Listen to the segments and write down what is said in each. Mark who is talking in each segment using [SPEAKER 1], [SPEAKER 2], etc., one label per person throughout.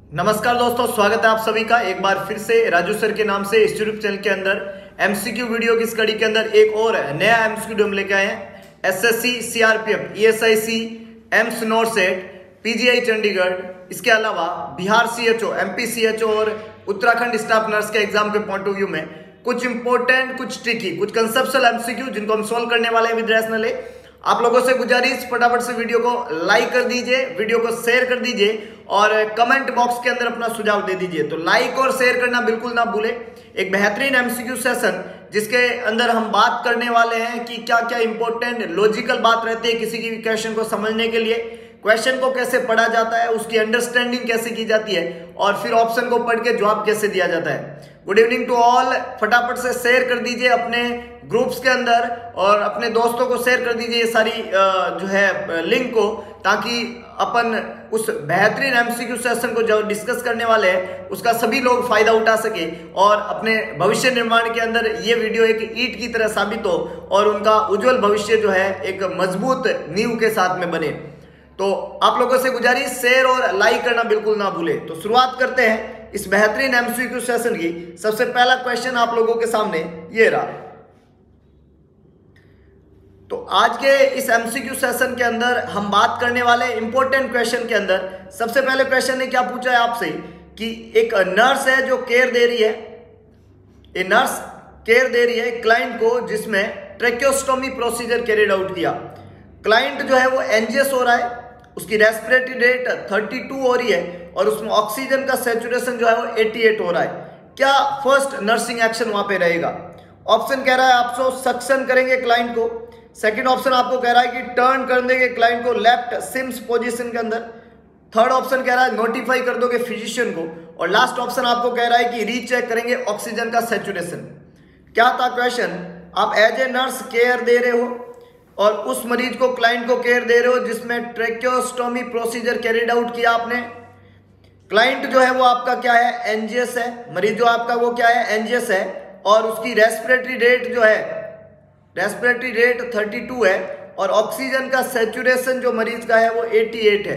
[SPEAKER 1] नमस्कार दोस्तों, स्वागत है आप सभी का एक बार फिर से राजू सर के नाम से इस यूट्यूब चैनल के अंदर एमसीक्यू वीडियो की स्टडी के अंदर एक और नया एमसीक्यू हम लेके आए हैं। SSC, CRPF, ESIC, AIIMS NORCET, PGI Chandigarh, इसके अलावा बिहार सीएचओ, एमपी सीएचओ और उत्तराखंड स्टाफ नर्स के एग्जाम के पॉइंट ऑफ व्यू में कुछ इंपॉर्टेंट, कुछ ट्रिकी, कुछ कंसेप्चुअल एमसीक्यू जिनको हम सोल्व करने वाले हैं विद रैशनल। आप लोगों से गुजारिश, फटाफट से वीडियो को लाइक कर दीजिए, वीडियो को शेयर कर दीजिए और कमेंट बॉक्स के अंदर अपना सुझाव दे दीजिए। तो लाइक और शेयर करना बिल्कुल ना भूले। एक बेहतरीन एमसीक्यू सेशन जिसके अंदर हम बात करने वाले हैं कि क्या क्या इंपॉर्टेंट लॉजिकल बात रहती है किसी की क्वेश्चन को समझने के लिए, क्वेश्चन को कैसे पढ़ा जाता है, उसकी अंडरस्टैंडिंग कैसे की जाती है और फिर ऑप्शन को पढ़ के जवाब कैसे दिया जाता है। Good evening to all. फटाफट से शेयर कर दीजिए अपने ग्रुप्स के अंदर और अपने दोस्तों को शेयर कर दीजिए ये सारी जो है लिंक को, ताकि अपन उस बेहतरीन एमसीक्यू सेशन को जो डिस्कस करने वाले हैं उसका सभी लोग फायदा उठा सके और अपने भविष्य निर्माण के अंदर ये वीडियो एक ईंट की तरह साबित हो और उनका उज्जवल भविष्य जो है एक मजबूत नींव के साथ में बने। तो आप लोगों से गुजारिश, शेयर और लाइक करना बिल्कुल ना भूले। तो शुरुआत करते हैं इस बेहतरीन एमसीक्यू सेशन की। सबसे पहला क्वेश्चन आप लोगों के सामने ये रहा। तो आज के इस एमसीक्यू सेशन के अंदर हम बात करने वाले इंपॉर्टेंट क्वेश्चन के अंदर सबसे पहले क्वेश्चन ने क्या पूछा है आपसे कि एक नर्स है जो केयर दे रही है, ए नर्स केयर दे रही है क्लाइंट को जिसमें ट्रेक्योस्टोमी प्रोसीजर कैरिड आउट किया। क्लाइंट जो है वो एनजीएस हो रहा है, उसकी रेस्पिरेटरी रेट 32 हो रही है और उसमें ऑक्सीजन का सैचुरेशन जो है वो 88 हो रहा है। क्या फर्स्ट नर्सिंग एक्शन वहां पे रहेगा? ऑप्शन कह रहा है आपको सक्शन करेंगे क्लाइंट को, सेकंड ऑप्शन आपको कह रहा है कि टर्न कर देंगे क्लाइंट को लेफ्ट सिम्स पोजीशन के अंदर, थर्ड ऑप्शन कह रहा है नोटिफाई कर दोगे फिजिशियन को और लास्ट ऑप्शन आपको कह रहा है कि रीचेक करेंगे ऑक्सीजन का सैचुरेशन। क्या था क्वेश्चन? आप एज ए नर्स केयर दे रहे हो और उस मरीज को, क्लाइंट को केयर दे रहे हो जिसमें ट्रेक्योस्टोमी प्रोसीजर कैरिड आउट किया आपने। क्लाइंट जो है वो आपका क्या है? एनजीएस है। मरीज जो आपका वो क्या है? एनजीएस है और उसकी रेस्पिरेटरी रेट जो है, रेस्पिरेटरी रेट 32 है और ऑक्सीजन का सैचुरेशन जो मरीज का है वो 88 है।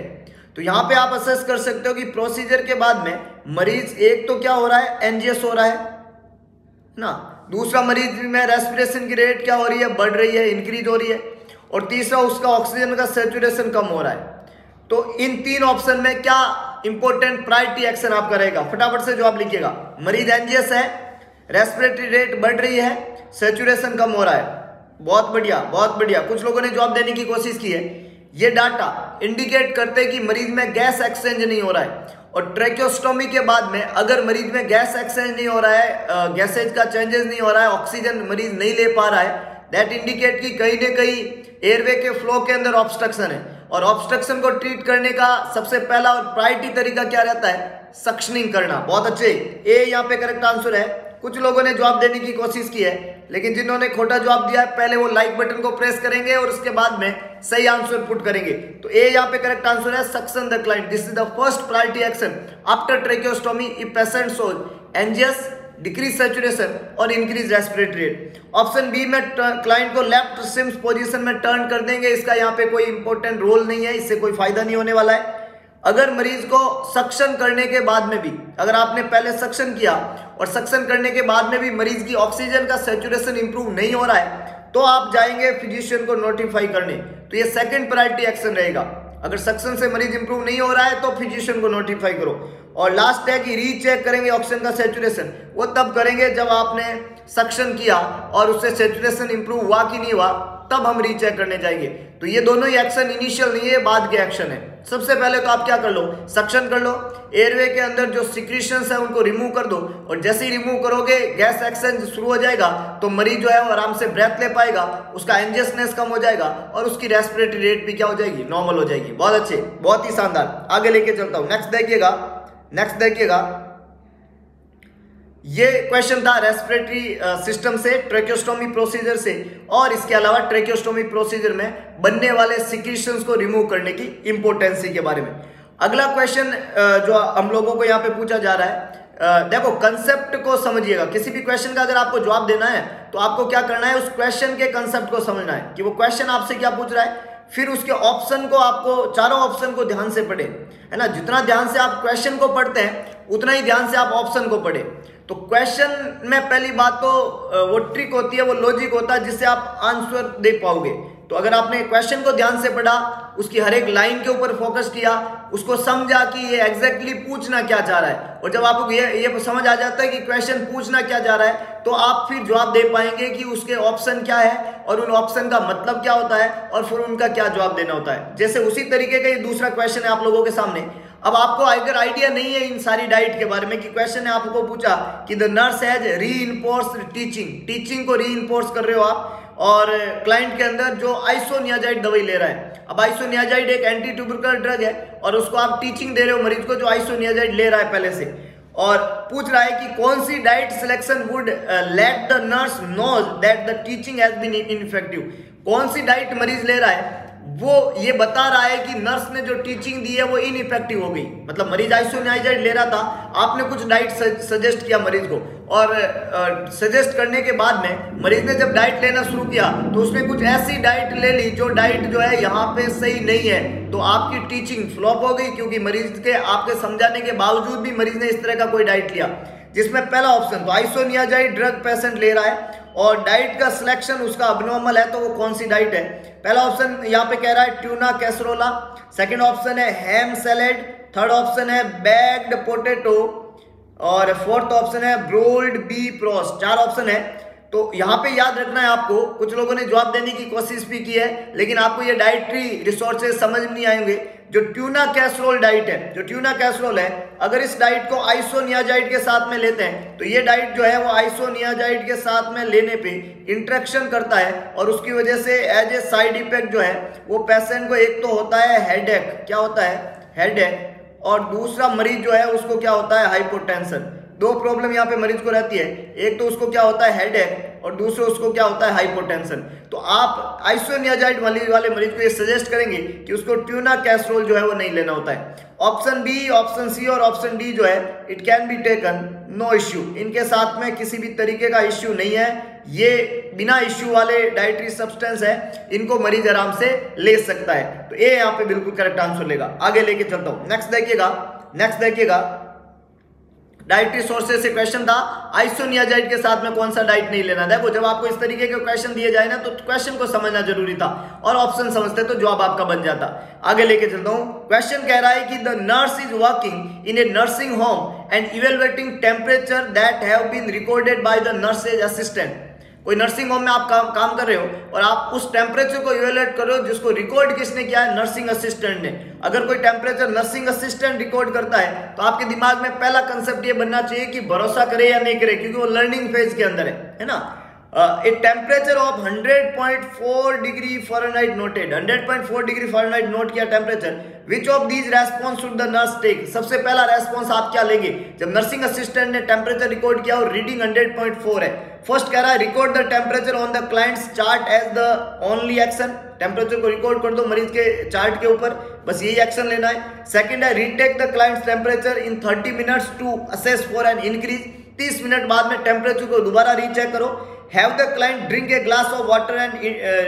[SPEAKER 1] तो यहां पे आप असेस कर सकते हो कि प्रोसीजर के बाद में मरीज एक तो क्या हो रहा है? एनजीएस हो रहा है ना, दूसरा मरीज में रेस्पिरेशन की रेट क्या हो रही है? बढ़ रही है, इंक्रीज हो रही है, और तीसरा उसका ऑक्सीजन का सैचुरेशन कम हो रहा है। तो इन तीन ऑप्शन में क्या इंपॉर्टेंट प्रायोरिटी एक्शन आपका रहेगा? फटाफट से जवाब लिखिएगा। मरीज एनजीएस है, रेस्पिरेटरी रेट बढ़ रही है, सैचुरेशन कम हो रहा है। बहुत बढ़िया, बहुत बढ़िया। कुछ लोगों ने जवाब देने की कोशिश की है। ये डाटा इंडिकेट करते हैं कि मरीज में गैस एक्सचेंज नहीं हो रहा है और ट्रेक्योस्टोमी के बाद में अगर मरीज में गैस एक्सचेंज नहीं हो रहा है, गैसेज का चेंजेस नहीं हो रहा है, ऑक्सीजन मरीज नहीं ले पा रहा है, दैट इंडिकेट कि कहीं ना कहीं एयरवे के फ्लो के अंदर ऑब्स्ट्रक्शन है और ऑब्स्ट्रक्शन को ट्रीट करने का सबसे पहला और प्रायोरिटी तरीका क्या रहता है? सक्शनिंग करना। बहुत अच्छे, ए यहाँ पे करेक्ट आंसर है। कुछ लोगों ने जवाब देने की कोशिश की है लेकिन जिन्होंने खोटा जवाब दिया है पहले वो लाइक बटन को प्रेस करेंगे और उसके बाद में सही आंसर पुट करेंगे। तो ए यहाँ पे करेक्ट आंसर है, suction the client. This is the first priority action after tracheostomy if patient shows NGS, decrease saturation और increase respiratory rate. Option B में क्लाइंट को लेफ्ट सिम्स पोजीशन में turn कर देंगे, इसका यहाँ पे कोई इंपॉर्टेंट रोल नहीं है, इससे कोई फायदा नहीं होने वाला है। अगर मरीज को सक्शन करने के बाद में भी, अगर आपने पहले सक्शन किया और सक्शन करने के बाद में भी मरीज की ऑक्सीजन का सैचुरेशन इंप्रूव नहीं हो रहा है तो आप जाएंगे फिजिशियन को नोटिफाई करने। तो ये सेकंड प्रायोरिटी एक्शन रहेगा। अगर सक्शन से मरीज इंप्रूव नहीं हो रहा है तो फिजिशियन को नोटिफाई करो। और लास्ट है कि रीचेक करेंगे ऑक्सीजन का सैचुरेशन, वो तब करेंगे जब आपने सक्शन किया और उससे सैचुरेशन इंप्रूव हुआ कि नहीं हुआ, तब हम रीचेक करने जाएंगे। तो ये दोनों ही एक्शन इनिशियल नहीं है, बाद के एक्शन है। सबसे पहले तो आप क्या कर लो? सक्शन कर लो, एयरवे के अंदर जो सिक्रीशंस है उनको रिमूव कर दो और जैसे ही रिमूव करोगे गैस एक्सचेंज शुरू हो जाएगा तो मरीज जो है वो आराम से ब्रेथ ले पाएगा, उसका एंजियसनेस कम हो जाएगा और उसकी रेस्पिरेटरी रेट भी क्या हो जाएगी? नॉर्मल हो जाएगी। बहुत अच्छे, बहुत ही शानदार। आगे लेके चलता हूं। नेक्स्ट देखिएगा, नेक्स्ट देखिएगा। ये क्वेश्चन था रेस्पिरेटरी सिस्टम से, ट्रेक्योस्टोमी प्रोसीजर से और इसके अलावा ट्रेक्योस्टोमी प्रोसीजर में बनने वाले सिक्रीशंस को रिमूव करने की इंपॉर्टेंसी के बारे में। अगला क्वेश्चन जो हम लोगों को यहाँ पे पूछा जा रहा है, देखो कंसेप्ट को समझिएगा। किसी भी क्वेश्चन का अगर आपको जवाब देना है तो आपको क्या करना है? उस क्वेश्चन के कंसेप्ट को समझना है कि वो क्वेश्चन आपसे क्या पूछ रहा है। फिर उसके ऑप्शन को आपको, चारों ऑप्शन को ध्यान से पढ़े, है ना। जितना ध्यान से आप क्वेश्चन को पढ़ते हैं उतना ही ध्यान से आप ऑप्शन को पढ़े। तो क्वेश्चन में पहली बात तो वो ट्रिक होती है, वो लॉजिक होता है जिससे आप आंसर दे पाओगे। तो अगर आपने क्वेश्चन को ध्यान से पढ़ा, उसकी हर एक लाइन के ऊपर फोकस किया, उसको समझा कि ये एग्जैक्टली पूछना क्या चाह रहा है, और जब आपको ये समझ आ जाता है कि क्वेश्चन पूछना क्या चाह रहा है, तो आप फिर जवाब दे पाएंगे कि उसके ऑप्शन क्या है और उन ऑप्शन का मतलब क्या होता है और फिर उनका क्या जवाब देना होता है। जैसे उसी तरीके का ये दूसरा क्वेश्चन है आप लोगों के सामने। अब आपको अगर आइडिया नहीं है इन सारी डाइट के बारे में, कि क्वेश्चन ने आपको पूछा कि the nurse has reinforced teaching को रीइंफोर्स कर रहे हो आप, और क्लाइंट के अंदर जो आइसोनियाजाइड दवाई ले रहा है। अब आइसोनियाजाइड एक एंटी ट्यूबरकुलर ड्रग है और उसको आप टीचिंग दे रहे हो मरीज को जो आइसोनियाजाइड ले रहा है पहले से, और पूछ रहा है कि कौन सी diet selection would let the nurse knows that the teaching has been ineffective. कौन सी डाइट मरीज ले रहा है वो ये बता रहा है कि नर्स ने जो टीचिंग दी है वो इनइफेक्टिव हो गई। मतलब मरीज आइसोनियाजाइड ले रहा था, आपने कुछ डाइट सजेस्ट किया मरीज को, और सजेस्ट करने के बाद में मरीज ने जब डाइट लेना शुरू किया तो उसने कुछ ऐसी डाइट ले ली जो डाइट जो है यहाँ पे सही नहीं है, तो आपकी टीचिंग फ्लॉप हो गई, क्योंकि मरीज के आपके समझाने के बावजूद भी मरीज ने इस तरह का कोई डाइट लिया जिसमें पहला ऑप्शन तो आइसोनियाजाइड ड्रग पेशेंट ले रहा है और डाइट का सिलेक्शन उसका अबनॉर्मल है, तो वो कौन सी डाइट है। पहला ऑप्शन यहाँ पे कह रहा है ट्यूना कैसरोला, सेकंड ऑप्शन है हैम सैलेड, थर्ड ऑप्शन है बैग्ड पोटैटो, और फोर्थ ऑप्शन है ब्रोल्ड बीफ रोस्ट। 4 ऑप्शन है। तो यहाँ पे याद रखना है आपको, कुछ लोगों ने जवाब देने की कोशिश भी की है लेकिन आपको ये डाइटरी रिसोर्सेज समझ नहीं आएंगे। जो ट्यूना कैसरोल डाइट है, जो ट्यूना कैसरोल है, अगर इस डाइट को आइसोनियाजाइड के साथ में लेते हैं तो ये डाइट जो है वो आइसोनियाजाइड के साथ में लेने पे इंटरेक्शन करता है, और उसकी वजह से एज ए साइड इफेक्ट जो है वो पेशेंट को एक तो होता है हेडेक, क्या होता है हेडेक, और दूसरा मरीज जो है उसको क्या होता है हाइपोटेंशन। 2 प्रॉब्लम यहाँ पे मरीज को रहती है, एक तो उसको क्या होता है हेडेक और दूसरा उसको क्या होता है हाइपोटेंशन। तो आप आइसोनियाजाइड वाले मरीज को ये सजेस्ट करेंगे कि उसको ट्यूना कैसरोल जो है वो नहीं लेना होता है। ऑप्शन बी, ऑप्शन सी और ऑप्शन डी जो है it can be taken, no issue, इनके साथ में किसी भी तरीके का इश्यू नहीं है, ये बिना इश्यू वाले डाइटरी सब्सटेंस है, इनको मरीज आराम से ले सकता है। तो ये यहाँ पे बिल्कुल करेक्ट आंसर लेगा। आगे लेके चलता हूं, नेक्स्ट देखिएगा डाइटरी सोर्सेज से क्वेश्चन था आइसोनियाजाइड के साथ में कौन सा डाइट नहीं लेना। देखो जब आपको इस तरीके के क्वेश्चन दिए जाए ना तो क्वेश्चन को समझना जरूरी था, और ऑप्शन समझते तो जवाब आपका बन जाता। आगे लेके चलता हूं, क्वेश्चन कह रहा है कि the nurse is working in a nursing home and evaluating temperature that have been recorded by the nurses assistant. कोई नर्सिंग होम में आप काम कर रहे हो और आप उस टेम्परेचर को इवेलुएट कर रहे हो जिसको रिकॉर्ड किसने किया है, नर्सिंग असिस्टेंट ने। अगर कोई टेम्परेचर नर्सिंग असिस्टेंट रिकॉर्ड करता है तो आपके दिमाग में पहला कंसेप्ट ये बनना चाहिए कि भरोसा करे या नहीं करे, क्योंकि वो लर्निंग फेज के अंदर है ना। A temperature of 100.4 degree Fahrenheit noted, 100.4 degree Fahrenheit note किया temperature, which of these response should the nurse take. सबसे पहला रेस्पॉन्स आप क्या लेंगे जब नर्सिंग असिस्टेंट ने टेम्परेचर रिकॉर्ड किया और रीडिंग 100.4 है। फर्स्ट कह रहा है record the temperature on the client's chart as the only action, temperature को रिकॉर्ड कर दो मरीज के चार्ट के ऊपर, बस यही एक्शन लेना है। सेकंड है retake the client's temperature in 30 minutes to assess for an increase, 30 minute बाद में टेम्परेचर को दोबारा रीचेक करो। Have the client drink a glass of water and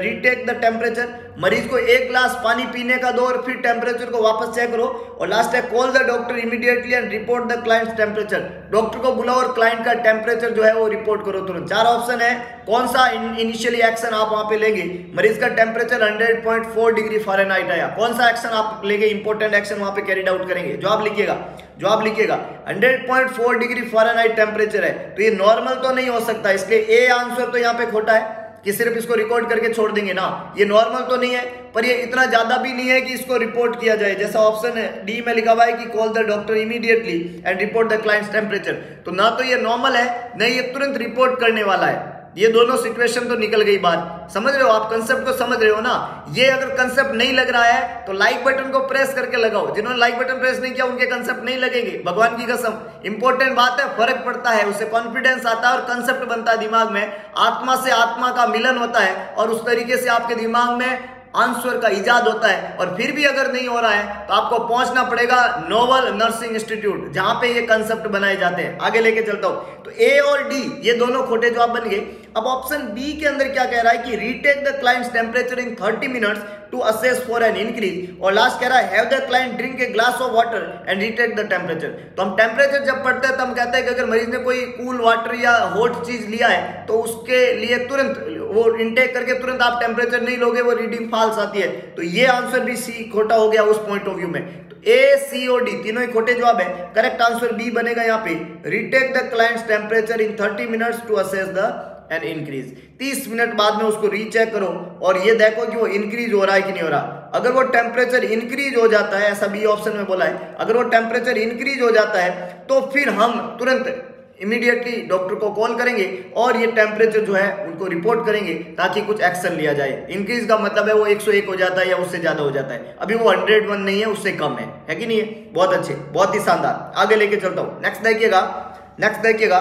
[SPEAKER 1] retake the temperature, मरीज को 1 ग्लास पानी पीने का दो और फिर टेम्परेचर को वापस चेक करो। और लास्ट है call the doctor immediately and report the client's temperature, doctor को बुलाओ और क्लाइंट का टेम्परेचर जो है वो रिपोर्ट करो तुरंत। 4 ऑप्शन है, कौन सा इनिशियली एक्शन आप वहां पे लेंगे। मरीज का टेम्परेचर 100.4 डिग्री फ़ारेनहाइट आया, कौन सा एक्शन आप लेंगे, इंपॉर्टेंट एक्शन वहां पे कैरिड आउट करेंगे। जवाब लिखिएगा 100.4 डिग्री फ़ारेनहाइट टेम्परेचर है, तो ये नॉर्मल तो नहीं हो सकता, इसलिए ए आंसर तो यहाँ पे खोटा है कि सिर्फ इसको रिकॉर्ड करके छोड़ देंगे ना, ये नॉर्मल तो नहीं है, पर ये इतना ज्यादा भी नहीं है कि इसको रिपोर्ट किया जाए। जैसा ऑप्शन डी में लिखा हुआ है कि call the doctor immediately and report the client's temperature, तो ना तो ये नॉर्मल है न ये तुरंत रिपोर्ट करने वाला है। ये दोनों सिचुएशन तो निकल गई बात, समझ रहे हो आप, कंसेप्ट को समझ रहे हो ना। ये अगर कंसेप्ट नहीं लग रहा है तो लाइक बटन को प्रेस करके लगाओ, जिन्होंने लाइक बटन प्रेस नहीं किया उनके कंसेप्ट नहीं लगेंगे, भगवान की कसम। इंपॉर्टेंट बात है, फर्क पड़ता है, उससे कॉन्फिडेंस आता है और कंसेप्ट बनता है दिमाग में, आत्मा से आत्मा का मिलन होता है और उस तरीके से आपके दिमाग में आंसर का इजाद होता है। और फिर भी अगर नहीं हो रहा है तो आपको पहुंचना पड़ेगा नोवल नर्सिंग इंस्टीट्यूट, जहां पे ये कंसेप्ट बनाए जाते हैं। आगे लेके चलता हूं, तो ए और डी ये दोनों खोटे जवाब बन गए। अब ऑप्शन बी के अंदर क्या कह रहा है कि retake the client's temperature in 30 minutes to assess for an increase, और लास्ट कह रहा है have the client drink a glass of water and retake the temperature. तो हम टेम्परेचर जब पढ़ते हैं तो हम कहते हैं कि अगर मरीज ने कोई कूल वाटर या हॉट चीज लिया है तो उसके लिए तुरंत वो इनटेक करके तुरंत आप टेम्परेचर नहीं लोगे, वो रीडिंग फॉल्स आती है। तो ये आंसर भी सी खोटा हो गया उस पॉइंट ऑफ व्यू में। तो ए, सी और डी तीनों ही खोटे जवाब है। करेक्ट आंसर बी बनेगा यहाँ पे, retake the client's temperature in 30 minutes to assess the an increase. 30 minute बाद में उसको रीचेक करो और ये देखो कि वो इंक्रीज हो रहा है कि नहीं हो रहा। अगर वो टेम्परेचर इंक्रीज हो जाता है, ऐसा बी ऑप्शन में बोला है, अगर वो टेम्परेचर इंक्रीज हो जाता है तो फिर हम तुरंत इमीडिएटली डॉक्टर को कॉल करेंगे और ये टेम्परेचर जो है उनको रिपोर्ट करेंगे ताकि कुछ एक्शन लिया जाए। इंक्रीज का मतलब है वो 101 हो जाता है या उससे ज्यादा हो जाता है। अभी वो 101 नहीं है, उससे कम है कि नहीं है? बहुत अच्छे, बहुत ही शानदार। आगे लेके चलता हूं, नेक्स्ट देखिएगा।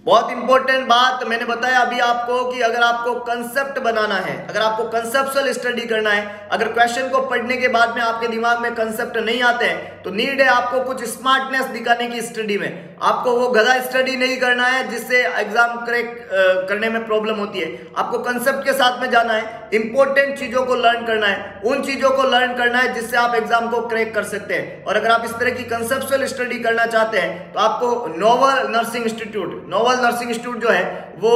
[SPEAKER 1] बहुत इंपॉर्टेंट बात मैंने बताया अभी आपको कि अगर आपको कंसेप्ट बनाना है, अगर आपको कंसेप्चुअल स्टडी करना है, अगर क्वेश्चन को पढ़ने के बाद में आपके दिमाग में कंसेप्ट नहीं आते हैं तो नीड है आपको कुछ स्मार्टनेस दिखाने की स्टडी में। आपको वो गधा स्टडी नहीं करना है जिससे एग्जाम क्रैक करने में प्रॉब्लम होती है। आपको कंसेप्ट के साथ में जाना है, इंपॉर्टेंट चीजों को लर्न करना है, उन चीजों को लर्न करना है जिससे आप एग्जाम को क्रैक कर सकते हैं। और अगर आप इस तरह की कंसेप्चुअल स्टडी करना चाहते हैं तो आपको नोवल नर्सिंग इंस्टीट्यूट जो है वो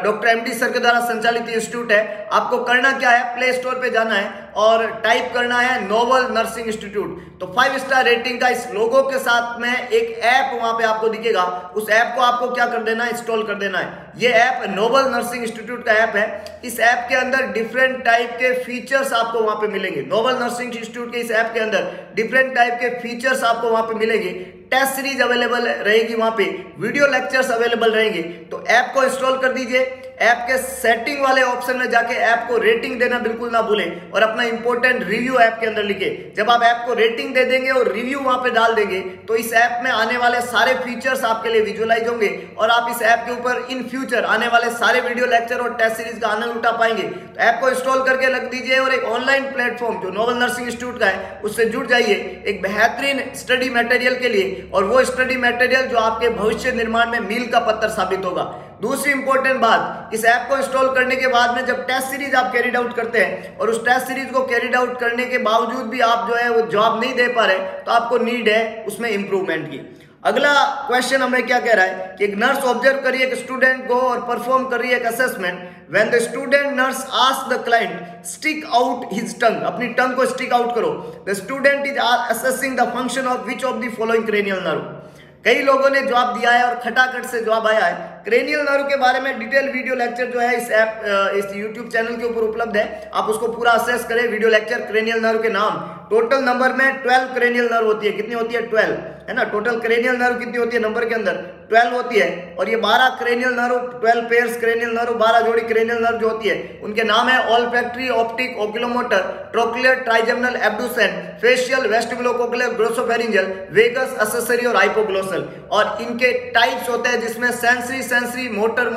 [SPEAKER 1] डॉक्टर एमडी सर के द्वारा संचालित इंस्टीट्यूट है। आपको करना क्या है, प्ले स्टोर पे जाना है और टाइप करना है नोवल नर्सिंग इंस्टीट्यूट। तो 5 स्टार रेटिंग का इस लोगो के साथ में एक ऐप वहां पे आपको दिखेगा, उस ऐप को आपको क्या कर देना है, इंस्टॉल कर देना है। ये ऐप नोवल नर्सिंग इंस्टीट्यूट का ऐप है। इस ऐप के अंदर डिफरेंट टाइप के फीचर्स आपको वहां पे मिलेंगे। नोवल नर्सिंग इंस्टीट्यूट के इस ऐप के अंदर डिफरेंट टाइप के फीचर्स आपको वहां पे मिलेंगे। टेस्ट सीरीज अवेलेबल रहेगी वहां पे, वीडियो लेक्चर्स अवेलेबल रहेंगे। तो ऐप को इंस्टॉल कर दीजिए। ऐप के सेटिंग वाले ऑप्शन में जाके ऐप को रेटिंग देना बिल्कुल ना भूलें और अपना इंपॉर्टेंट रिव्यू ऐप के अंदर लिखे। जब आप ऐप को रेटिंग दे देंगे और रिव्यू वहां पे डाल देंगे तो इस ऐप में आने वाले सारे फीचर्स आपके लिए विजुअलाइज होंगे और आप इस ऐप के ऊपर इन फ्यूचर आने वाले सारे वीडियो लेक्चर और टेस्ट सीरीज का आनंद उठा पाएंगे। तो ऐप को इंस्टॉल करके रख दीजिए और एक ऑनलाइन प्लेटफॉर्म जो नोवल नर्सिंग इंस्टीट्यूट का है उससे जुड़ जाइए एक बेहतरीन स्टडी मटेरियल के लिए, और वो स्टडी मटेरियल जो आपके भविष्य निर्माण में मील का पत्थर साबित होगा। दूसरी इंपॉर्टेंट बात, इस ऐप को इंस्टॉल करने के बाद में जब टेस्ट सीरीज आप कैरिड आउट करते हैं और उस टेस्ट सीरीज को कैरिड आउट करने के बावजूद भी आप जो है वो जवाब नहीं दे पा रहे तो आपको नीड है उसमें इंप्रूवमेंट की। अगला क्वेश्चन हमें क्या कह रहा है कि एक नर्स ऑब्जर्व करिए एक स्टूडेंट को और परफॉर्म कर रही है एक assessment. When the student nurse ask the client stick out his टंग, अपनी टंग को स्टिक आउट करो। The student is assessing the function of which of the following cranial nerve. कई लोगों ने जवाब दिया है और खटाखट से जवाब आया है। क्रेनियल नर्व के बारे में डिटेल वीडियो लेक्चर जो है इस ऐप इस यूट्यूब चैनल के ऊपर उपलब्ध है, आप उसको पूरा असेस करें। वीडियो लेक्चर क्रेनियल नर्व के नाम, टोटल नंबर में 12 क्रेनियल नर्व होती है। कितनी होती है? 12, है ना। टोटल क्रेनियल नर्व कितनी होती है नंबर के अंदर? 12 होती है। और ये 12 cranial nerve, 12 pairs cranial nerve, 12 जोड़ी क्रेनियल नर्व जो होती है उनके नाम है olfactory, optic, oculomotor, trochlear, trigeminal, abducent, facial, vestibulocochlear, glossopharyngeal, vagus, accessory और हाइपोग्लोसल। और इनके टाइप्स होते हैं जिसमें सेंसरी, मोटर,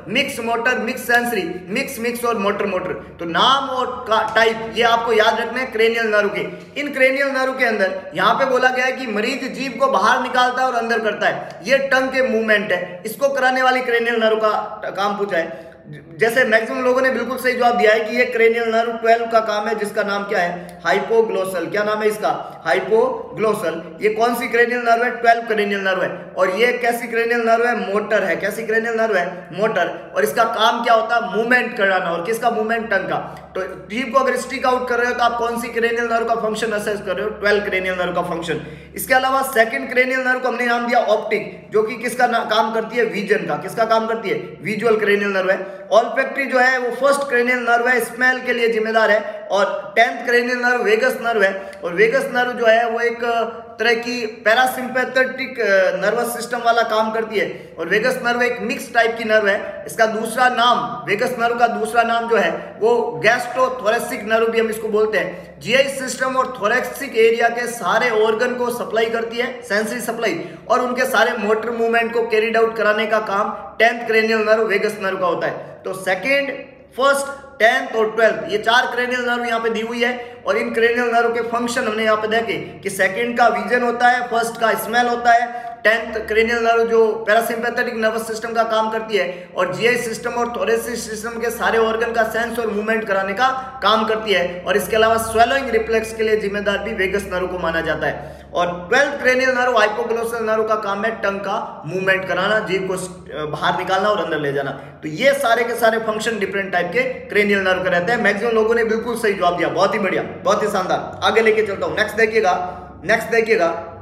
[SPEAKER 1] मिक्स सेंसरी, और मोटर। तो नाम और टाइप ये आपको याद रखना है क्रेनियल नर्व के। इन क्रेनियल नर्व के अंदर यहाँ पे बोला गया है कि मरीज जीभ को बाहर निकालता है और अंदर करता है, ये टंग के मूवमेंट है। इसको कराने वाली क्रेनियल नर्व का काम पूछा है। जैसे मैक्सिमम लोगों ने बिल्कुल सही जवाब दिया है कि ये क्रेनियल नर्व 12 का काम है जिसका नाम क्या है? हाइपोग्लोसल। क्या नाम है इसका? हाइपोग्लोसल। ये कौन सी क्रेनियल नर्व है? 12 क्रेनियल नर्व है। और ये कैसी क्रेनियल नर्व है? मोटर है। कैसी क्रेनियल नर्व है? मोटर। और इसका काम क्या होता है? मूवमेंट कराना। और किसका मूवमेंट? टंग का। तो जीभ को अगर स्टिक आउट कर रहे हो तो आप कौन सी क्रेनियल नर्व का फंक्शन असेस कर रहे हो? 12 क्रेनियल नर्व का फंक्शन। इसके अलावा सेकंड क्रेनियल नर्व को हमने नाम दिया ऑप्टिक, जो कि किसका काम करती है? विजन का। किसका काम करती है? विजुअल क्रेनियल नर्व है। ऑल्फैक्टरी जो है वो फर्स्ट क्रेनियल नर्व है, स्मेल के लिए जिम्मेदार है। और 10th cranial nerve vagus nerve है। और वेगस नर्व जो है वो एक तरह की पैरासिम्पैथेटिक नर्वस सिस्टम वाला काम करती है। और वेगस नर्व एक मिक्स टाइप की नर्व है। इसका दूसरा नाम, वेगस नर्व का दूसरा नाम जो है वो गैस्ट्रोथोरेसिक नर्व भी हम इसको बोलते हैं। जीआई सिस्टम और थोरेसिक एरिया के सारे ऑर्गन को सप्लाई करती है, सेंसरी सप्लाई, और उनके सारे मोटर मूवमेंट को कैरिड आउट कराने का काम 10th cranial nerve vagus nerve का होता है। तो सेकेंड फर्स्ट, 10th और 12th, ये 4 क्रेनियल नर्व यहाँ पे दी हुई है। और इन क्रेनियल नर्व के फंक्शन हमने यहाँ पे देखे कि सेकंड का विजन होता है, फर्स्ट का स्मेल होता है, 10th क्रेनियल नर्व जो पैरासिम्पैथेटिक नर्वस सिस्टम का काम करती है, और जीआई सिस्टम और थोरेसिक सिस्टम के सारे ऑर्गन का सेंस और मूवमेंट कराने का काम करती है। और इसके अलावा स्वेलोइंग रिफ्लेक्स के लिए जिम्मेदार भी वेगस नर्व को माना जाता है। और 12th cranial nerve hypoglossal nerve का काम है टंग का मूवमेंट कराना, जीभ को बाहर निकालना और अंदर ले जाना। तो ये सारे के सारे फंक्शन डिफरेंट टाइप के क्रेनियल नर्व के रहते हैं। मैक्सिमम लोगों ने बिल्कुल सही जवाब दिया, बहुत ही बढ़िया, बहुत ही शानदार। आगे लेके चलता हूं, नेक्स्ट देखिएगा।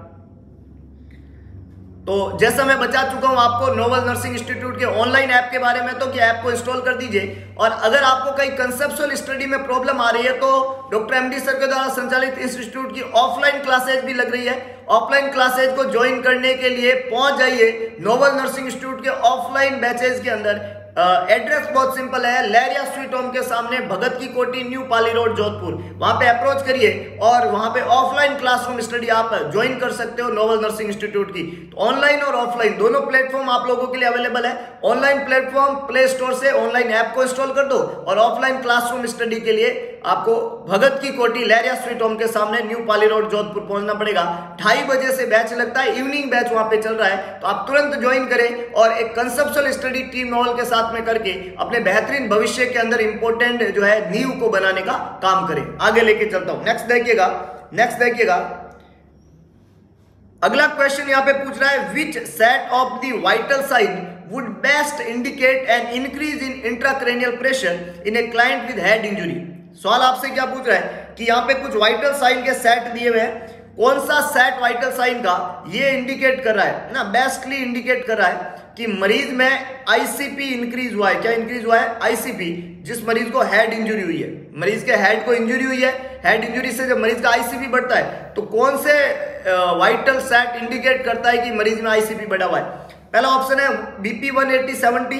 [SPEAKER 1] तो जैसा मैं बता चुका हूं आपको नोवल नर्सिंग इंस्टीट्यूट के ऑनलाइन ऐप के बारे में, तो कि ऐप को इंस्टॉल कर दीजिए। और अगर आपको कहीं कंसेप्चुअल स्टडी में प्रॉब्लम आ रही है तो डॉक्टर एमडी सर के द्वारा संचालित इंस्टीट्यूट की ऑफलाइन क्लासेज भी लग रही है। ऑफलाइन क्लासेज को ज्वाइन करने के लिए पहुंच जाइए नोवल नर्सिंग इंस्टीट्यूट के ऑफलाइन बैचेज के अंदर। एड्रेस बहुत सिंपल है, लहरिया स्वीट होम के सामने, भगत की कोठी, न्यू पाली रोड, जोधपुर। वहां पे अप्रोच करिए और वहां पे ऑफलाइन क्लासरूम स्टडी आप ज्वाइन कर सकते हो नोवल नर्सिंग इंस्टीट्यूट की। तो ऑनलाइन और ऑफलाइन दोनों प्लेटफॉर्म आप लोगों के लिए अवेलेबल है। ऑनलाइन प्लेटफॉर्म प्ले स्टोर से ऑनलाइन ऐप को इंस्टॉल कर दो, और ऑफलाइन क्लासरूम स्टडी के लिए आपको भगत की कोठी, लहरिया स्वीट होम के सामने, न्यू पाली रोड, जोधपुर पहुंचना पड़ेगा। 2:30 बजे से बैच लगता है, इवनिंग बैच वहां पे चल रहा है। तो आप तुरंत ज्वाइन करें और एक कंसेप्चुअल स्टडी टीम नोवल के साथ में करके अपने बेहतरीन भविष्य के अंदर इंपॉर्टेंट जो है नींव को बनाने का काम करें। आगे लेके चलता हूं, नेक्स्ट देखिएगा। अगला क्वेश्चन यहां पे पूछ रहा है, which set of the vital sign would best indicate an increase in intracranial pressure in a client with head injury। सवाल आपसे क्या पूछ रहा है कि यहाँ पे कुछ वाइटल साइन के सेट दिए हुए हैं, कौन सा सेट वाइटल साइन का ये इंडिकेट कर रहा है ना, बेस्टली इंडिकेट कर रहा है कि मरीज में आईसीपी इंक्रीज हुआ है। क्या इंक्रीज हुआ है? आईसीपी। जिस मरीज को हेड इंजरी हुई है, मरीज के हेड को इंजरी हुई है, हेड इंजरी से जब मरीज का आईसीपी बढ़ता है तो कौन से वाइटल सेट इंडिकेट करता है कि मरीज में आईसीपी बढ़ा हुआ है? पहला ऑप्शन है बीपी 180/70,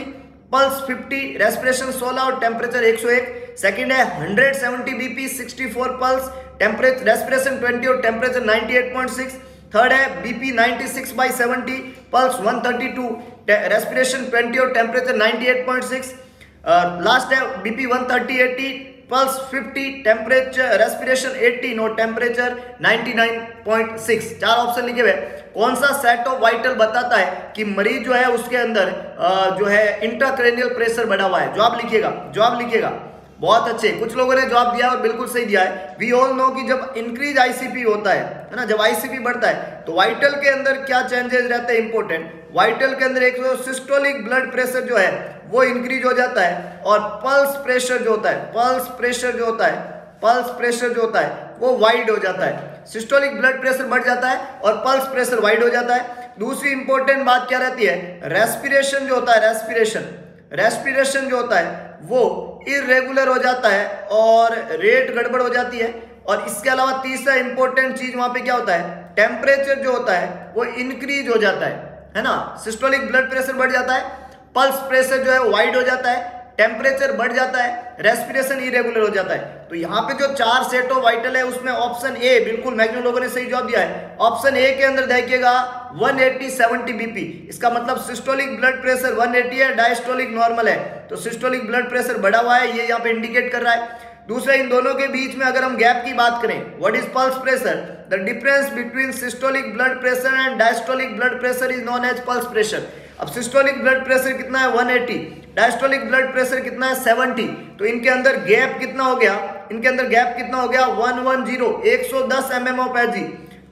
[SPEAKER 1] पल्स 50, रेस्पिरेशन 16 और टेम्परेचर 101। सेकंड है 170 बीपी 64 पल्स, टेम्परेचर रेस्पिरेशन 20 और टेम्परेचर 98.6। थर्ड है बीपी 96/70, पल्स 132, रेस्पिरेशन 20 और टेम्परेचर 98.6। लास्ट है बीपी 130/80, पल्स 50, टेम्परेचर रेस्पिरेशन 18 और टेम्परेचर 99.6। 4 ऑप्शन लिखे हुए। कौन सा सेट ऑफ वाइटल बताता है कि मरीज जो है उसके अंदर जो है इंट्राक्रेनियल प्रेशर बढ़ा हुआ है? जवाब लिखिएगा। बहुत अच्छे, कुछ लोगों ने जवाब दिया और बिल्कुल सही दिया है। वी ऑल नो कि जब इंक्रीज आईसीपी होता है ना, जब आईसीपी बढ़ता है तो वाइटल के अंदर क्या चेंजेस रहते हैं इंपॉर्टेंट। वाइटल के अंदर एक सिस्टोलिक ब्लड प्रेशर जो है वो इंक्रीज हो जाता है, और पल्स प्रेशर जो होता है वो वाइड हो जाता है। सिस्टोलिक ब्लड प्रेशर बढ़ जाता है और पल्स प्रेशर वाइड हो जाता है। दूसरी इंपॉर्टेंट बात क्या रहती है? रेस्पिरेशन जो होता है, रेस्पिरेशन जो होता है वो इरेगुलर हो जाता है और रेट गड़बड़ हो जाती है। और इसके अलावा तीसरा इंपॉर्टेंट चीज वहां पे क्या होता है? टेम्परेचर जो होता है वो इंक्रीज हो जाता है ना। सिस्टोलिक ब्लड प्रेशर बढ़ जाता है, पल्स प्रेशर जो है वाइड हो जाता है, टेम्परेचर बढ़ जाता है, रेस्पिरेशन इरेगुलर हो जाता है। तो यहाँ पे जो 4 सेट ऑफ वाइटल है उसमें ऑप्शन ए, बिल्कुल मैक्सिमम लोगों ने सही जवाब दिया है। ऑप्शन ए के अंदर देखिएगा 180/70 बीपी, इसका मतलब सिस्टोलिक ब्लड प्रेशर 180 है, डायस्टोलिक नॉर्मल है, तो सिस्टोलिक ब्लड प्रेशर बढ़ा हुआ है, ये यहाँ पे इंडिकेट कर रहा है। दूसरा, इन दोनों के बीच में अगर हम गैप की बात करें, what is pulse pressure? The difference between systolic blood pressure and diastolic blood pressure is known as pulse pressure. अब सिस्टोलिक ब्लड प्रेशर कितना है? 180, डायस्टोलिक ब्लड प्रेशर कितना है? 70। तो इनके अंदर गैप कितना हो गया? 110 mmHg।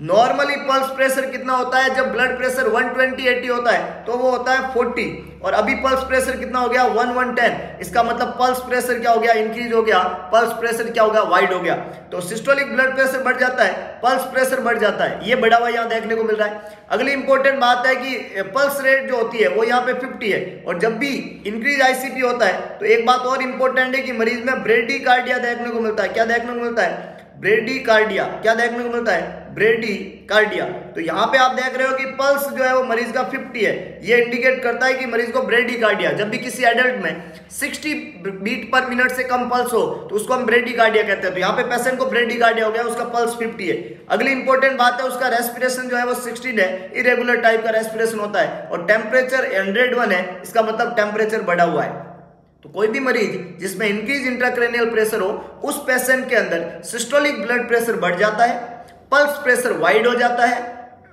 [SPEAKER 1] नॉर्मली पल्स प्रेशर कितना होता है? जब ब्लड प्रेशर 120/80 होता है तो वो होता है 40, और अभी पल्स प्रेशर कितना हो गया? 110। इसका मतलब पल्स प्रेशर क्या हो गया? इंक्रीज हो गया, पल्स प्रेशर क्या हो गया? वाइड हो गया। तो सिस्टोलिक ब्लड प्रेशर बढ़ जाता है, पल्स प्रेशर बढ़ जाता है, ये बढ़ा हुआ यहाँ देखने को मिल रहा है। अगली इंपॉर्टेंट बात है कि पल्स रेट जो होती है वो यहाँ पे 50 है, और जब भी इंक्रीज आईसीपी होता है तो एक बात और इंपॉर्टेंट है कि मरीज में ब्रेडीकार्डिया देखने को मिलता है। क्या देखने को मिलता है? ब्रेडीकार्डिया। क्या देखने को मिलता है? ब्रेडीकार्डिया। तो यहाँ पे आप देख रहे हो कि पल्स जो है वो मरीज का 50 है, ये इंडिकेट करता है कि मरीज को ब्रेडीकार्डिया। जब भी किसी एडल्ट में 60 बीट पर मिनट से कम पल्स हो तो उसको हम ब्रेडीकार्डिया कहते हैं। तो यहाँ पे पेशेंट को ब्रेडीकार्डिया हो गया, उसका पल्स 50 है। अगली इंपॉर्टेंट बात है उसका रेस्पिरेशन जो है वो 16 है, इरेगुलर टाइप का रेस्पिरेशन होता है, और टेम्परेचर 101 है, इसका मतलब टेम्परेचर बढ़ा हुआ है। तो कोई भी मरीज जिसमें इंक्रीज इंट्राक्रैनियल प्रेशर हो, उस पेशेंट के अंदर सिस्टोलिक ब्लड प्रेशर बढ़ जाता है, पल्स प्रेशर वाइड हो जाता है,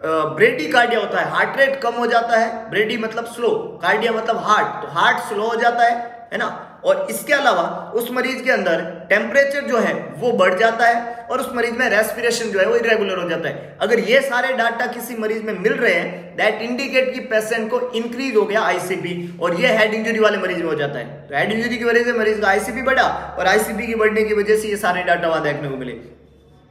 [SPEAKER 1] ब्रेडी कार्डिया होता है, हार्ट रेट कम हो जाता है, ब्रेडी मतलब स्लो, कार्डिया मतलब हार्ट, तो हार्ट स्लो हो जाता है ना। और इसके अलावा उस मरीज के अंदर टेम्परेचर जो है वो बढ़ जाता है और उस मरीज में रेस्पिरेशन जो है वो इरेगुलर हो जाता है। अगर ये सारे डाटा किसी मरीज में मिल रहे हैं, दैट इंडिकेट कि पेशेंट को इंक्रीज हो गया आईसीपी, और ये हेड इंजरी वाले मरीज में हो जाता है। तो हेड इंजरी की वजह से मरीज का आईसीपी बढ़ा और आईसीपी की बढ़ने की वजह से ये सारे डाटा वहां देखने को मिले।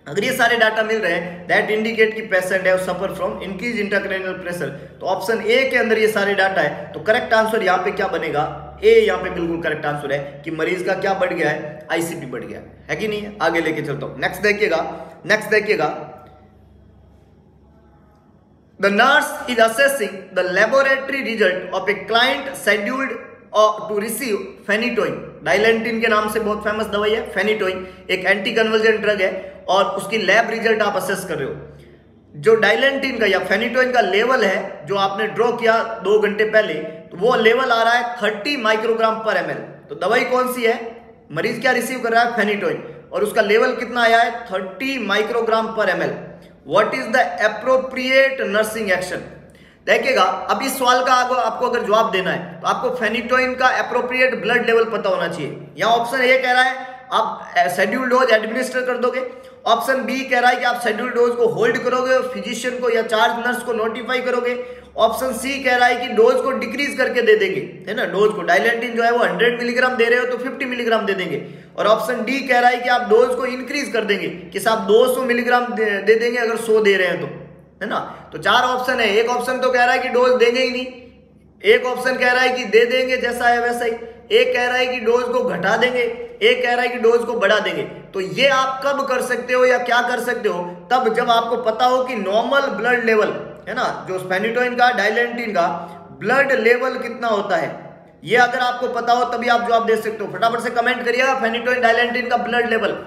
[SPEAKER 1] अगर ये सारे डाटा मिल रहे हैं, दैट इंडिकेट कि पेशेंट है suffer from increase intracranial pressure. तो ऑप्शन ए के अंदर ये सारे डाटा है, तो करेक्ट आंसर यहाँ पे क्या बनेगा, ए यहाँ पे बिल्कुल करेक्ट आंसर है कि मरीज का क्या बढ़ गया है, आईसीपी बढ़ गया है कि नहीं है। आगे लेके चलता हूं, नेक्स्ट देखिएगा, the nurse is assessing the laboratory result of a client scheduled to receive phenytoin. Dilantin के नाम से बहुत फेमस दवाई है फेनिटोइन, एक एंटी कन्वर्जेंट ड्रग है, और उसकी लैब रिजल्ट आप असेस कर रहे हो। जो डाइलेंटिन का या फेनिटोइन का लेवल है जो आपने ड्रॉ किया 2 घंटे पहले, तो वो लेवल आ रहा है 30 माइक्रोग्राम पर ml। तो दवाई कौन सी है, मरीज क्या रिसीव कर रहा है, फेनिटोइन, और उसका लेवल कितना आया है 30 माइक्रोग्राम पर ml। What is the appropriate nursing action. देखिएगा, अब इस सवाल का आपको अगर जवाब देना है तो आपको फेनिटोइन का एप्रोप्रिएट ब्लड लेवल पता होना चाहिए। यहाँ ऑप्शन ए कह रहा है आप शेड्यूल डोज एडमिनिस्टर कर दोगे, ऑप्शन बी कह रहा है कि आप शेड्यूल डोज को होल्ड करोगे और फिजिशियन को या चार्ज नर्स को नोटिफाई करोगे, ऑप्शन सी कह रहा है कि डोज को डिक्रीज करके दे देंगे, है ना, डोज को डाइलेंटिन जो है वो 100 मिलीग्राम दे रहे हो तो 50 मिलीग्राम दे देंगे, और ऑप्शन डी कह रहा है कि आप डोज को इंक्रीज कर देंगे कि साहब 200 मिलीग्राम दे देंगे अगर 100 दे रहे हैं तो, है ना। तो 4 ऑप्शन है, एक ऑप्शन तो कह रहा है कि डोज देंगे ही नहीं, एक ऑप्शन कह रहा है कि दे देंगे जैसा है वैसा ही, एक कह रहा है कि डोज को घटा देंगे, एक कह रहा है कि डोज को बढ़ा देंगे। तो ये आप कब कर सकते हो या क्या कर सकते हो, तब जब आपको पता हो कि नॉर्मल ब्लड लेवल, है ना, जो फेनिटोइन का डाइलेंटिन का ब्लड लेवल कितना होता है, ये अगर आपको पता हो तभी आप जवाब दे सकते हो। फटाफट से कमेंट करिएगा फेनिटोइन डाइलेंटिन का ब्लड लेवल।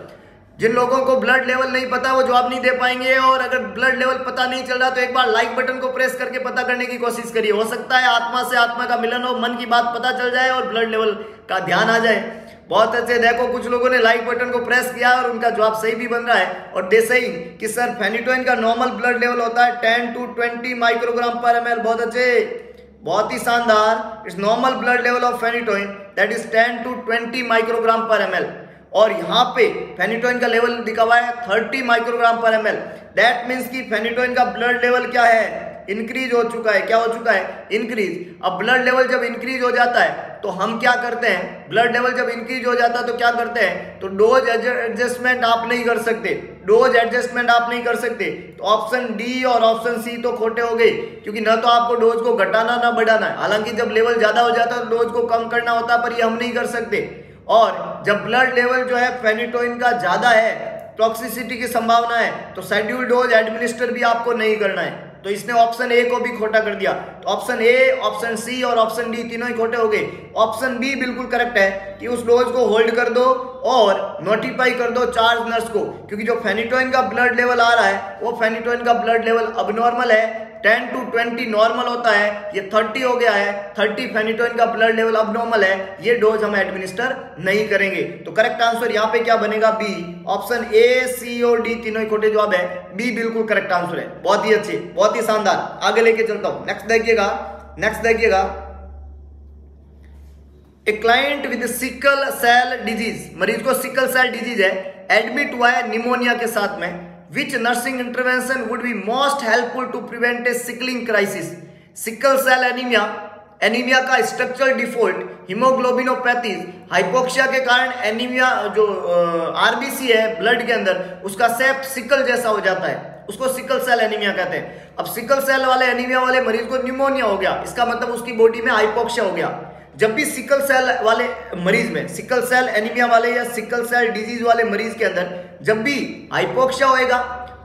[SPEAKER 1] जिन लोगों को ब्लड लेवल नहीं पता वो जवाब नहीं दे पाएंगे, और अगर ब्लड लेवल पता नहीं चल रहा तो एक बार लाइक बटन को प्रेस करके पता करने की कोशिश करिए। हो सकता है आत्मा से आत्मा का मिलन हो, मन की बात पता चल जाए और ब्लड लेवल का ध्यान आ जाए। बहुत अच्छे, देखो कुछ लोगों ने लाइक बटन को प्रेस किया और उनका जवाब सही भी बन रहा है। और दे सही कि सर फेनिटोइन का नॉर्मल ब्लड लेवल होता है 10 to 20 माइक्रोग्राम पर ml। बहुत अच्छे, बहुत ही शानदार। It's normal blood level of phenytoin that is 10 to 20 microgram पर ml, और यहाँ पे फेनिटोइन का लेवल दिखा हुआ है 30 माइक्रोग्राम पर ml। दैट मीन्स कि फेनिटोइन का ब्लड लेवल क्या है, इंक्रीज हो चुका है। क्या हो चुका है, इंक्रीज। अब ब्लड लेवल जब इंक्रीज हो जाता है तो हम क्या करते हैं, ब्लड लेवल जब इंक्रीज हो जाता है तो क्या करते हैं, तो डोज एडजस्टमेंट आप नहीं कर सकते, डोज एडजस्टमेंट आप नहीं कर सकते। तो ऑप्शन डी और ऑप्शन सी तो खोटे हो गए, क्योंकि ना तो आपको डोज को घटाना ना बढ़ाना है। हालांकि जब लेवल ज्यादा हो जाता है तो डोज को कम करना होता है, पर ये हम नहीं कर सकते। और जब ब्लड लेवल जो है फेनिटोइन का ज्यादा है, टॉक्सिसिटी की संभावना है, तो शेड्यूल डोज एडमिनिस्टर भी आपको नहीं करना है। तो इसने ऑप्शन ए को भी खोटा कर दिया। तो ऑप्शन ए, ऑप्शन सी और ऑप्शन डी तीनों ही खोटे हो गए। ऑप्शन बी बिल्कुल करेक्ट है कि उस डोज को होल्ड कर दो और नोटिफाई कर दो चार्ज नर्स को, क्योंकि जो फेनिटोइन का ब्लड लेवल आ रहा है वो फेनिटोइन का ब्लड लेवल अबनॉर्मल है। 10 to 20 नॉर्मल होता है, ये 30 हो गया है, 30 फेनिटोइन का ब्लड लेवल अबनॉर्मल है, ये डोज हम एडमिनिस्टर नहीं करेंगे। तो करेक्ट आंसर यहाँ पे क्या बनेगा, बी। ऑप्शन ए, सी और डी तीनों ही खोटे जवाब है, बी बिल्कुल करेक्ट आंसर है। बहुत ही अच्छे, बहुत ही शानदार। आगे लेके चलता हूं, नेक्स्ट देखिएगा, a client with sickle cell disease, मरीज को सिकल सेल डिजीज है, एडमिट हुआ है निमोनिया के साथ में। Which nursing intervention would be most helpful to prevent a sickling crisis? Sickle cell anaemia, anaemia का स्ट्रक्चरल डिफॉल्ट, हीमोग्लोबिनोपैथी, हाइपोक्सिया के कारण एनीमिया जो आरबीसी है ब्लड के अंदर उसका शेप सिकल जैसा हो जाता है, उसको सिकल सेल एनीमिया कहते हैं। अब सिकल सेल वाले एनीमिया वाले मरीज को निमोनिया हो गया, इसका मतलब उसकी बॉडी में हाइपोक्सिया हो गया। जब भी सिकल सेल वाले मरीज में, सिकल सेल एनीमिया वाले या सिकल सेल डिजीज वाले मरीज के अंदर जब भी हाइपोक्सिया होएगा,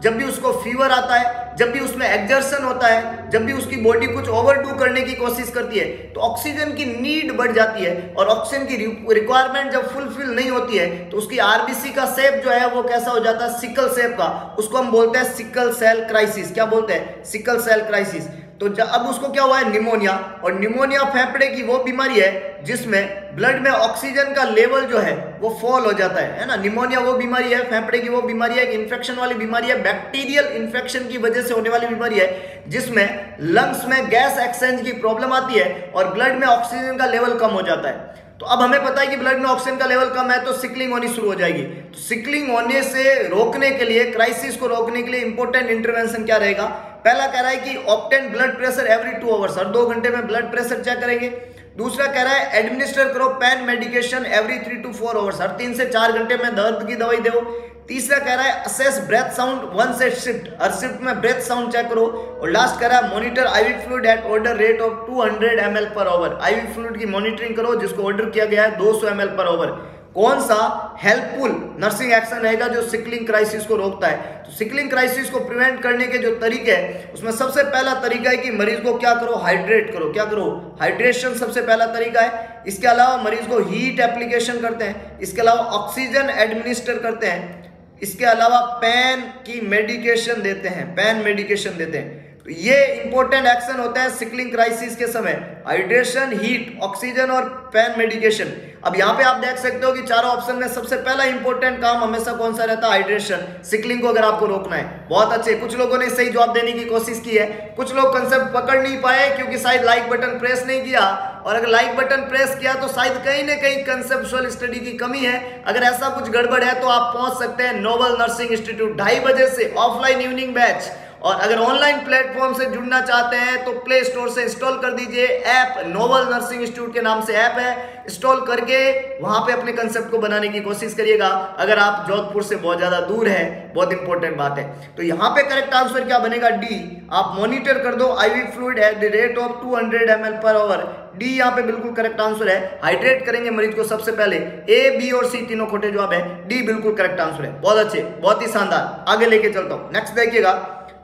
[SPEAKER 1] जब भी उसको फीवर आता है, जब भी उसमें एक्सर्शन होता है, जब भी उसकी बॉडी कुछ ओवरडू करने की कोशिश करती है, तो ऑक्सीजन की नीड बढ़ जाती है, और ऑक्सीजन की रिक्वायरमेंट जब फुलफिल नहीं होती है तो उसकी आरबीसी का शेप जो है वो कैसा हो जाता है, सिकल शेप का। उसको हम बोलते हैं सिकल सेल क्राइसिस। क्या बोलते हैं, सिकल सेल क्राइसिस। तो अब उसको क्या हुआ है, निमोनिया। और निमोनिया फेफड़े की वो बीमारी है जिसमें ब्लड में ऑक्सीजन का लेवल जो है वो फॉल हो जाता है ना। निमोनिया वो बीमारी है, फेफड़े की वो बीमारी है, इन्फेक्शन वाली बीमारी है, बैक्टीरियल इन्फेक्शन की वजह से होने वाली बीमारी है जिसमें लंग्स में गैस एक्सचेंज की प्रॉब्लम आती है और ब्लड में ऑक्सीजन का लेवल कम हो जाता है। तो अब हमें पता है कि ब्लड में ऑक्सीजन का लेवल कम है तो सिकलिंग होनी शुरू हो जाएगी। तो सिकलिंग होने से रोकने के लिए, क्राइसिस को रोकने के लिए इंपॉर्टेंट इंटरवेंशन क्या रहेगा? पहला कह रहा है कि obtain blood pressure every 2 hours, हर 2 घंटे में ब्लड प्रेशर चेक करेंगे। दूसरा कह रहा है एडमिनिस्टर करो pain medication every 3 to 4 hours, हर 3 से 4 घंटे में दर्द की दवाई दो। तीसरा कह रहा है assess breath sound once a shift, हर शिफ्ट में ब्रेथ साउंड चेक करो। और लास्ट कह रहा है monitor IV fluid at order rate of 200 ml per hour, IV fluid की मॉनिटरिंग करो जिसको ऑर्डर किया गया है 200 ml पर आवर। कौन सा हेल्पफुल नर्सिंग एक्शन रहेगा जो सिकलिंग क्राइसिस को रोकता है? तो सिकलिंग क्राइसिस को प्रिवेंट करने के जो तरीके हैं उसमें सबसे पहला तरीका है कि मरीज को क्या करो, हाइड्रेट करो। क्या करो? हाइड्रेशन सबसे पहला तरीका है। इसके अलावा मरीज को हीट एप्लीकेशन करते हैं, इसके अलावा ऑक्सीजन एडमिनिस्टर करते हैं, इसके अलावा पेन की मेडिकेशन देते हैं, पेन मेडिकेशन देते हैं। तो ये इंपॉर्टेंट एक्शन होते हैं सिकलिंग क्राइसिस के समय, हाइड्रेशन, हीट, ऑक्सीजन और पेन मेडिकेशन। अब यहाँ पे आप देख सकते हो कि चारों ऑप्शन में सबसे पहला इंपॉर्टेंट काम हमेशा कौन सा रहता है? हाइड्रेशन। सिकलिंग को अगर आपको रोकना है, बहुत अच्छे। कुछ लोगों ने सही जवाब देने की कोशिश की है, कुछ लोग कंसेप्ट पकड़ नहीं पाए क्योंकि शायद लाइक बटन प्रेस नहीं किया, और अगर लाइक बटन प्रेस किया तो शायद कहीं ना कहीं कंसेप्चुअल स्टडी की कमी है। अगर ऐसा कुछ गड़बड़ है तो आप पहुंच सकते हैं नोबल नर्सिंग इंस्टीट्यूट 2:30 बजे से ऑफलाइन इवनिंग बैच। और अगर ऑनलाइन प्लेटफॉर्म से जुड़ना चाहते हैं तो प्ले स्टोर से इंस्टॉल कर दीजिए ऐप, नोबल नर्सिंग इंस्टीट्यूट के नाम से ऐप है, इंस्टॉल करके वहां पे अपने कंसेप्ट को बनाने की कोशिश करिएगा अगर आप जोधपुर से बहुत ज्यादा दूर है। बहुत इंपॉर्टेंट बात है। तो यहाँ पे करेक्ट आंसर क्या बनेगा? डी। आप मॉनिटर कर दो ivy fluid at the rate of 200 ml per our. D यहाँ पे बिल्कुल करेक्ट आंसर है। हाइड्रेट करेंगे मरीज को सबसे पहले। ए, बी और सी तीनों खोटे जवाब है, डी बिल्कुल करेक्ट आंसर है। बहुत अच्छे, बहुत ही शानदार। आगे लेके चलता हूं।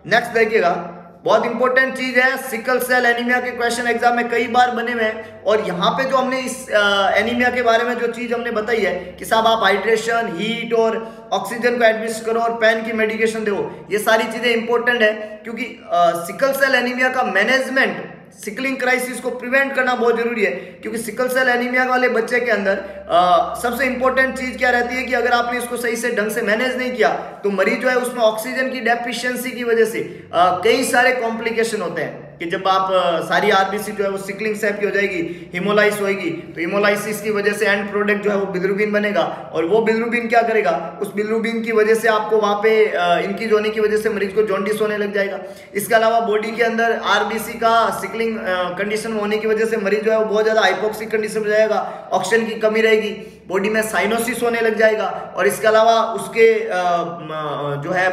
[SPEAKER 1] नेक्स्ट देखिएगा, बहुत इंपॉर्टेंट चीज है। सिकल सेल एनीमिया के क्वेश्चन एग्जाम में कई बार बने हुए हैं और यहाँ पे जो हमने इस एनीमिया के बारे में जो चीज हमने बताई है कि साहब आप हाइड्रेशन, हीट और ऑक्सीजन को एडमिनिस्टर करो और पेन की मेडिकेशन दो, ये सारी चीजें इंपॉर्टेंट है क्योंकि सिकल सेल एनीमिया का मैनेजमेंट, सिकलिंग क्राइसिस को प्रिवेंट करना बहुत जरूरी है। क्योंकि सिकल सेल एनीमिया वाले बच्चे के अंदर सबसे इंपॉर्टेंट चीज क्या रहती है कि अगर आपने इसको सही से ढंग से मैनेज नहीं किया तो मरीज जो है उसमें ऑक्सीजन की डेफिशिएंसी की वजह से कई सारे कॉम्प्लिकेशन होते हैं कि जब आप सारी आरबीसी जो है वो सिकलिंग सेप की हो जाएगी, हिमोलाइस होगी, तो हिमोलाइसिस की वजह से एंड प्रोडक्ट जो है वो बिलिरुबिन बनेगा और वो बिलिरुबिन क्या करेगा, उस बिलिरुबिन की वजह से आपको वहां पे इंकीज होने की वजह से मरीज को जॉन्डिस होने लग जाएगा। इसके अलावा बॉडी के अंदर आरबीसी का सिकलिंग कंडीशन होने की वजह से मरीज जो है वो बहुत ज्यादा हाइपोक्सिक कंडीशन में जाएगा, ऑक्सीजन की कमी रहेगी, बॉडी में साइनोसिस होने लग जाएगा और इसके अलावा उसके जो है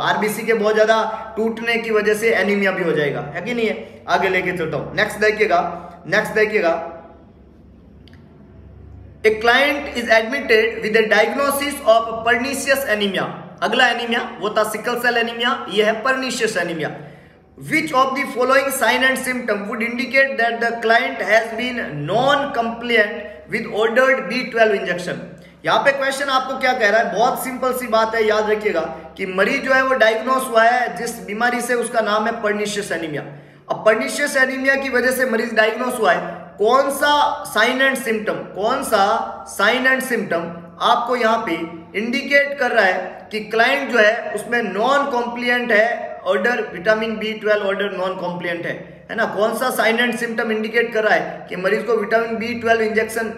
[SPEAKER 1] आरबीसी के बहुत ज्यादा टूटने की वजह से एनीमिया भी हो जाएगा, है कि नहीं है। आगे लेके चलता हूं। नेक्स्ट देखिएगा, a client is admitted with the diagnosis of pernicious anaemia. अगला एनीमिया वो था सिकल सेल एनीमिया, ये है pernicious anaemia. Which of the following sign and symptom would indicate that the client has been non-compliant with ordered B12 injection? यहाँ पे question आपको क्या कह रहा है, बहुत सिंपल सी बात है, याद रखिएगा कि मरीज जो है वो डायग्नोस हुआ है जिस बीमारी से, उसका नाम है पर्निशियस एनीमिया। अब पर्निशियस एनीमिया की वजह से मरीज डायग्नोस हुआ है, कौन सा साइन एंड सिम्टम आपको यहाँ पे इंडिकेट कर रहा है कि क्लाइंट जो है उसमें नॉन कॉम्प्लिएंट है, order vitamin B12 order non कॉम्प्लिएंट है ना। कौन सा साइन एंड सिम्टम इंडिकेट कर रहा है कि मरीज को विटामिन B12 इंजेक्शन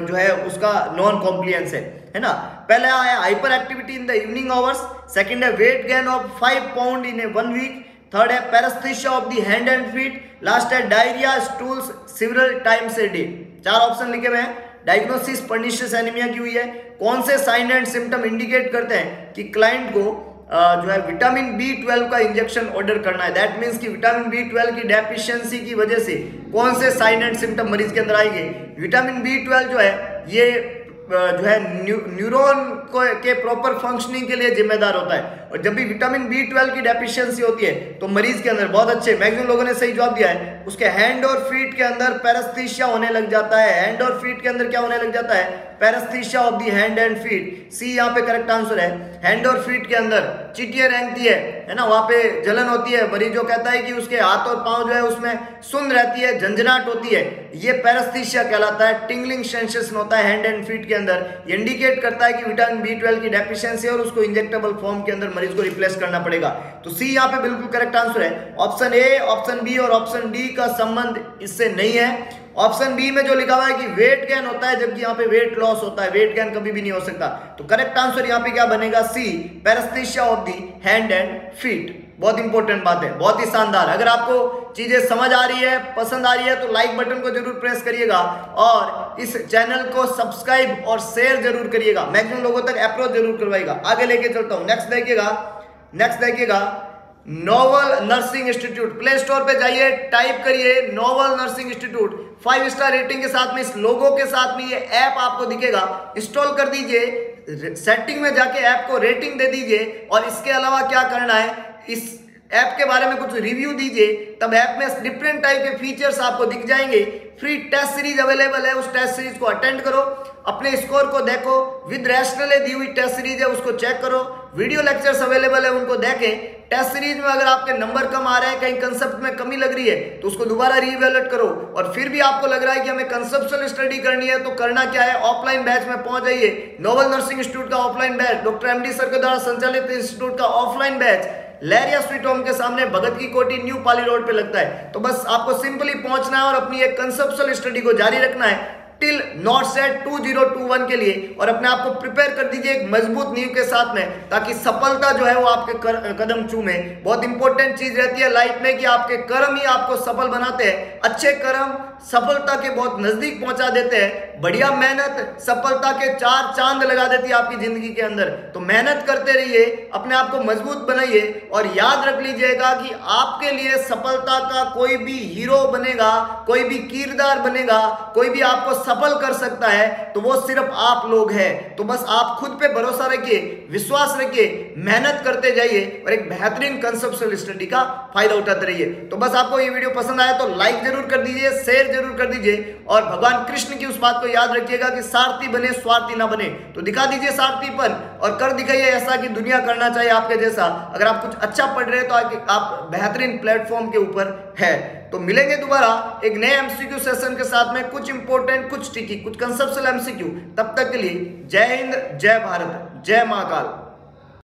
[SPEAKER 1] जो है उसका नॉन कॉम्प्लिएंस है ना। पहला है hyper activity in the evening hours, second है weight gain of 5 pound in a 1 week, third है paresthesia of the hand and feet, last है diarrhoea stools several times a day. 4 option लिखे हुए हैं। डायग्नोसिस पर्निशियस एनीमिया की हुई है, कौन से साइन एंड सिम्टम इंडिकेट करते हैं कि क्लाइंट को जो है विटामिन B12 का इंजेक्शन ऑर्डर करना है। दैट मींस कि विटामिन B12 की डेफिशिएंसी की वजह से कौन से साइन एंड सिम्टम मरीज के अंदर आएंगे। विटामिन B12 जो है ये जो है न्यूरॉन के प्रॉपर फंक्शनिंग के लिए जिम्मेदार होता है और जब भी विटामिन B12 की डेफिशिएंसी होती है तो मरीज के अंदर, बहुत अच्छे मैक्सिमम लोगों ने सही जवाब दिया है, उसके हैंड और फीट के अंदर पैरास्थीसिया होने लग जाता है। हैंड और फीट के अंदर क्या होने लग जाता है, paresthesia of the hand and feet, C यहाँ पे करेक्ट आंसर है। हैंड और फीट के अंदर चीटियां रेंगती है ना, वहां पे जलन होती है, मरीज जो कहता है कि उसके हाथ और पांव जो है उसमें सुन्न रहती है, झंझनाहट होती है, ये पैरेस्थीसिया कहलाता है। टिंगलिंग सेंसेशन होता है हैंड एंड फीट के अंदर, ये इंडिकेट करता है कि विटामिन B12 की डेफिशिएंसी है और उसको इंजेक्टेबल फॉर्म के अंदर मरीज को रिप्लेस करना पड़ेगा। तो सी यहाँ पे बिल्कुल करेक्ट आंसर है। ऑप्शन ए, ऑप्शन बी और ऑप्शन डी का संबंध इससे नहीं है। ऑप्शन बी में जो लिखा हुआ है कि वेट गेन होता है, जबकि यहाँ पे वेट लॉस होता है, वेट गेन कभी भी नहीं हो सकता। तो करेक्ट आंसर यहाँ पे क्या बनेगा? C, paresthesia of the hand and feet. बहुत इंपॉर्टेंट बात है, बहुत ही शानदार। अगर आपको चीजें समझ आ रही है, पसंद आ रही है, तो लाइक बटन को जरूर प्रेस करिएगा और इस चैनल को सब्सक्राइब और शेयर जरूर करिएगा, मैक्सिमम लोगों तक अप्रोच जरूर करवाइएगा। आगे लेके चलता हूं, नेक्स्ट देखिएगा novel nursing institute. Play store पे जाइए, टाइप करिए novel nursing institute, 5 star rating के साथ में, इस लोगो के साथ में ये ऐप आपको दिखेगा। इंस्टॉल कर दीजिए, सेटिंग में जाके ऐप को रेटिंग दे दीजिए और इसके अलावा क्या करना है, इस ऐप के बारे में कुछ रिव्यू दीजिए, तब ऐप में डिफरेंट टाइप के फीचर्स आपको दिख जाएंगे। फ्री टेस्ट सीरीज अवेलेबल है, उस टेस्ट सीरीज को अटेंड करो, अपने स्कोर को देखो, विद रैशनल दी हुई टेस्ट सीरीज है उसको चेक करो, वीडियो लेक्चर्स अवेलेबल है उनको देखें। टेस्ट सीरीज में अगर आपके नंबर कम आ रहे हैं, कहीं कंसेप्ट में कमी लग रही है, तो उसको दोबारा रीवैल्यूएट करो। और फिर भी आपको लग रहा है कि हमें कंसेप्चुअल स्टडी करनी है, तो करना क्या है, ऑफलाइन बैच में पहुंच जाइए। नोवल नर्सिंग इंस्टीट्यूट का offline batch, doctor MD sir के द्वारा संचालित इंस्टीट्यूट का ऑफलाइन बैच लहरिया स्वीट होम के सामने भगत की कोठी न्यू पाली रोड पे लगता है। तो बस आपको सिंपली पहुंचना है और अपनी एक कंसेप्चुअल स्टडी को जारी रखना है टिल नॉट सेट 2021 के लिए, और अपने आप को प्रिपेयर कर दीजिए एक मजबूत नींव के साथ में, ताकि सफलता जो है वो आपके कदम चूमे। बहुत इंपॉर्टेंट चीज रहती है लाइफ में कि आपके कर्म ही आपको सफल बनाते हैं। अच्छे कर्म सफलता के बहुत नजदीक पहुंचा देते हैं, बढ़िया मेहनत सफलता के 4 चांद लगा देती है आपकी जिंदगी के अंदर। तो मेहनत करते रहिए, अपने आप को मजबूत बनाइए और याद रख लीजिएगा कि आपके लिए सफलता का कोई भी हीरो बनेगा, कोई भी किरदार बनेगा, कोई भी आपको सफल कर सकता है, तो वो सिर्फ आप लोग हैं। तो बस आप खुद पे भरोसा रखिए, विश्वास रखिए, मेहनत करते जाइए और एक बेहतरीन कंसेप्चुअल स्टडी का फायदा उठाते रहिए। तो बस आपको ये वीडियो पसंद आया तो लाइक जरूर कर दीजिए, शेयर जरूर कर दीजिए, और भगवान कृष्ण की उस बात को याद रखिएगा कि सारथी बने स्वार्थी ना बने। तो दिखा दीजिए सारथीपन और कर दिखाइए ऐसा कि दुनिया करना चाहिए आपके जैसा। अगर आप कुछ अच्छा पढ़ रहे हैं तो आप बेहतरीन प्लेटफॉर्म के ऊपर है। तो मिलेंगे दोबारा एक नए MCQ सेशन के साथ में, कुछ इंपॉर्टेंट, कुछ ट्रिकी, कुछ कंसेप्चुअल MCQ। तब तक के लिए जय हिंद, जय भारत, जय महाकाल।